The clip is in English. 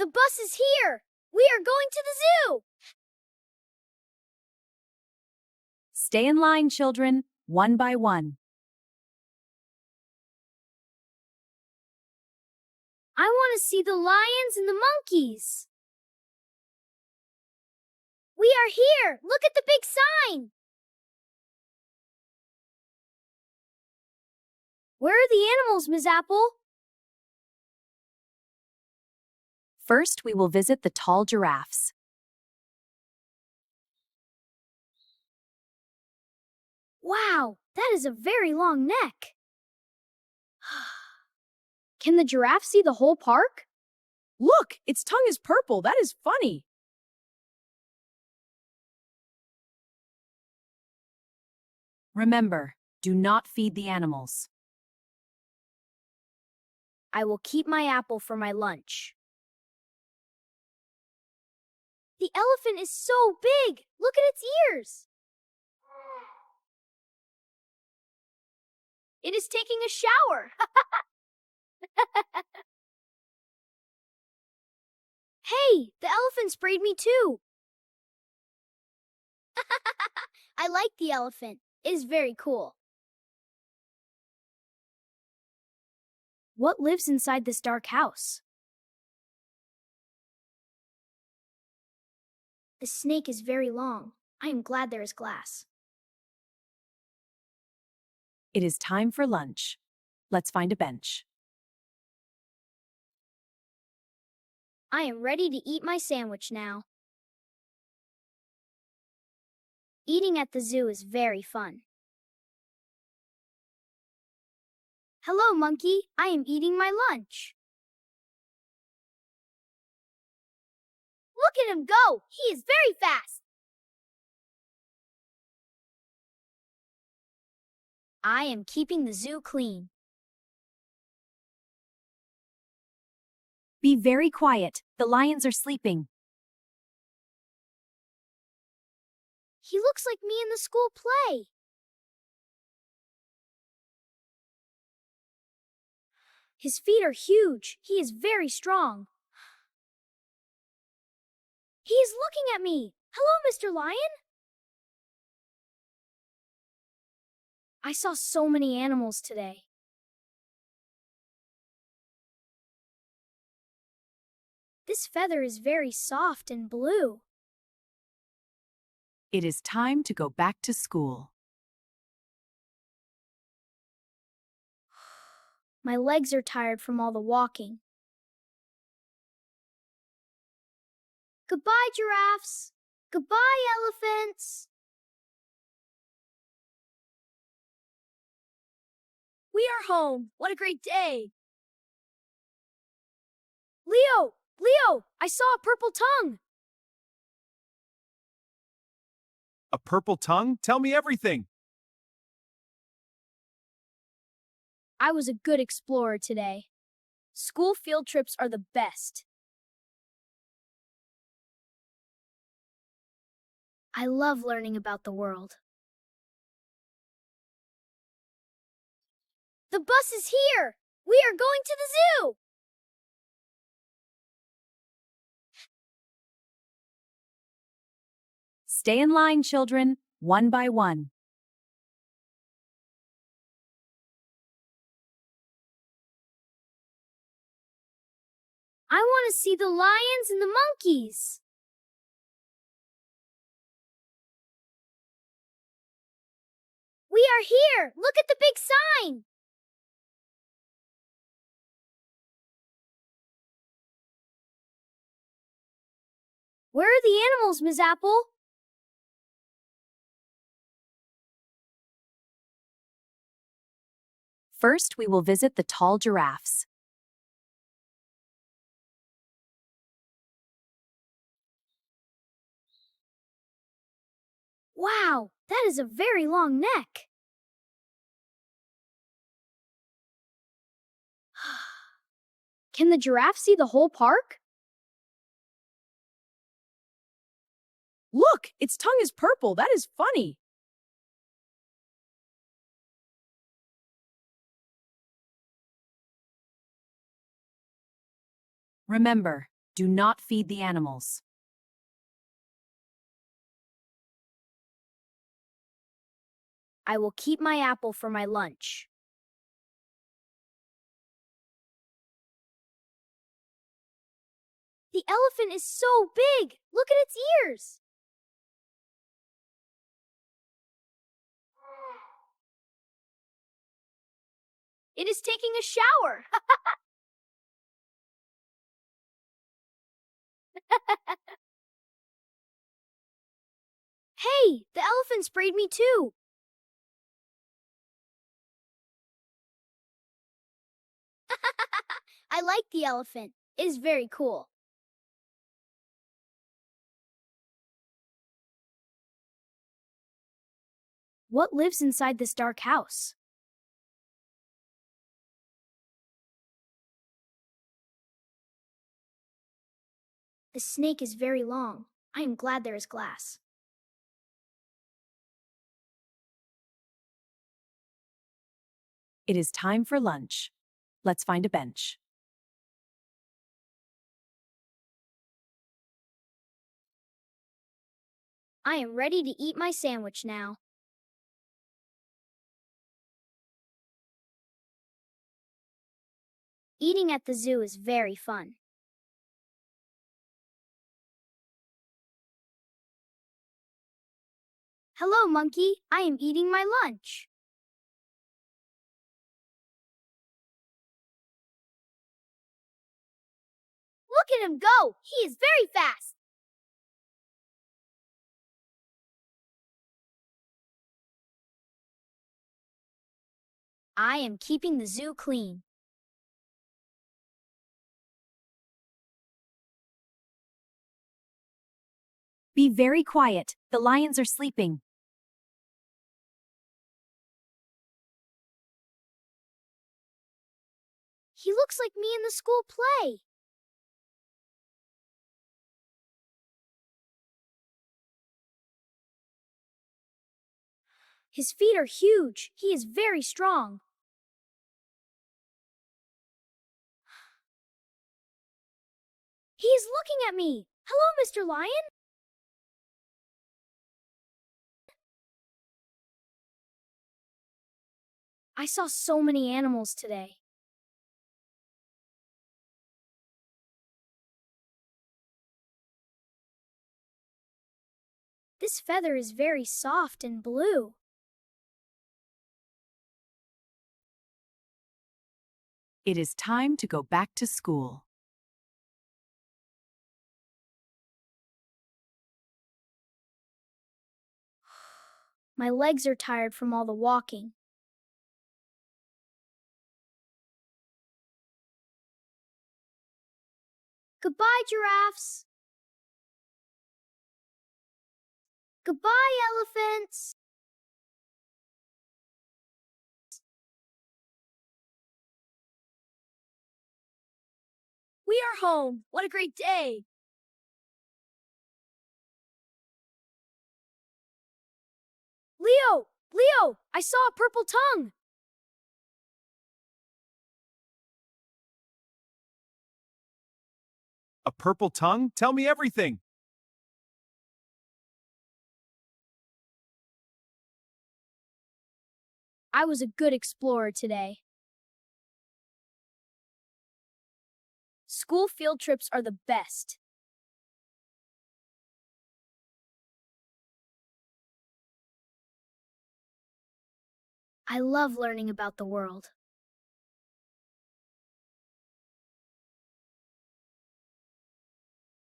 The bus is here! We are going to the zoo! Stay in line, children, one by one. I want to see the lions and the monkeys. We are here! Look at the big sign! Where are the animals, Ms. Apple? First, we will visit the tall giraffes. Wow, that is a very long neck. Can the giraffe see the whole park? Look, its tongue is purple. That is funny. Remember, do not feed the animals. I will keep my apple for my lunch. The elephant is so big! Look at its ears! It is taking a shower! Hey, the elephant sprayed me too! I like the elephant. It is very cool. What lives inside this dark house? The snake is very long. I am glad there is glass. It is time for lunch. Let's find a bench. I am ready to eat my sandwich now. Eating at the zoo is very fun. Hello, monkey. I am eating my lunch. Look at him go! He is very fast! I am keeping the zoo clean. Be very quiet. The lions are sleeping. He looks like me in the school play. His feet are huge. He is very strong. He is looking at me. Hello, Mr. Lion. I saw so many animals today. This feather is very soft and blue. It is time to go back to school. My legs are tired from all the walking. Goodbye, giraffes. Goodbye, elephants. We are home. What a great day. Leo, I saw a purple tongue. A purple tongue? Tell me everything. I was a good explorer today. School field trips are the best. I love learning about the world. The bus is here! We are going to the zoo! Stay in line, children, one by one. I want to see the lions and the monkeys. We are here! Look at the big sign! Where are the animals, Ms. Apple? First, we will visit the tall giraffes. Wow, that is a very long neck. Can the giraffe see the whole park? Look, its tongue is purple. That is funny. Remember, Do not feed the animals. I will keep my apple for my lunch. The elephant is so big! Look at its ears! It is taking a shower! Hey, the elephant sprayed me too! I like the elephant. It is very cool. What lives inside this dark house? The snake is very long. I am glad there is glass. It is time for lunch. Let's find a bench. I am ready to eat my sandwich now. Eating at the zoo is very fun. Hello, monkey. I am eating my lunch. Look at him go! He is very fast! I am keeping the zoo clean. Be very quiet. The lions are sleeping. He looks like me in the school play. His feet are huge. He is very strong. He is looking at me. Hello, Mr. Lion. I saw so many animals today. This feather is very soft and blue. It is time to go back to school. My legs are tired from all the walking. Goodbye, giraffes. Goodbye, elephants. We are home. What a great day. Leo! Leo! I saw a purple tongue. A purple tongue? Tell me everything. I was a good explorer today. School field trips are the best. I love learning about the world.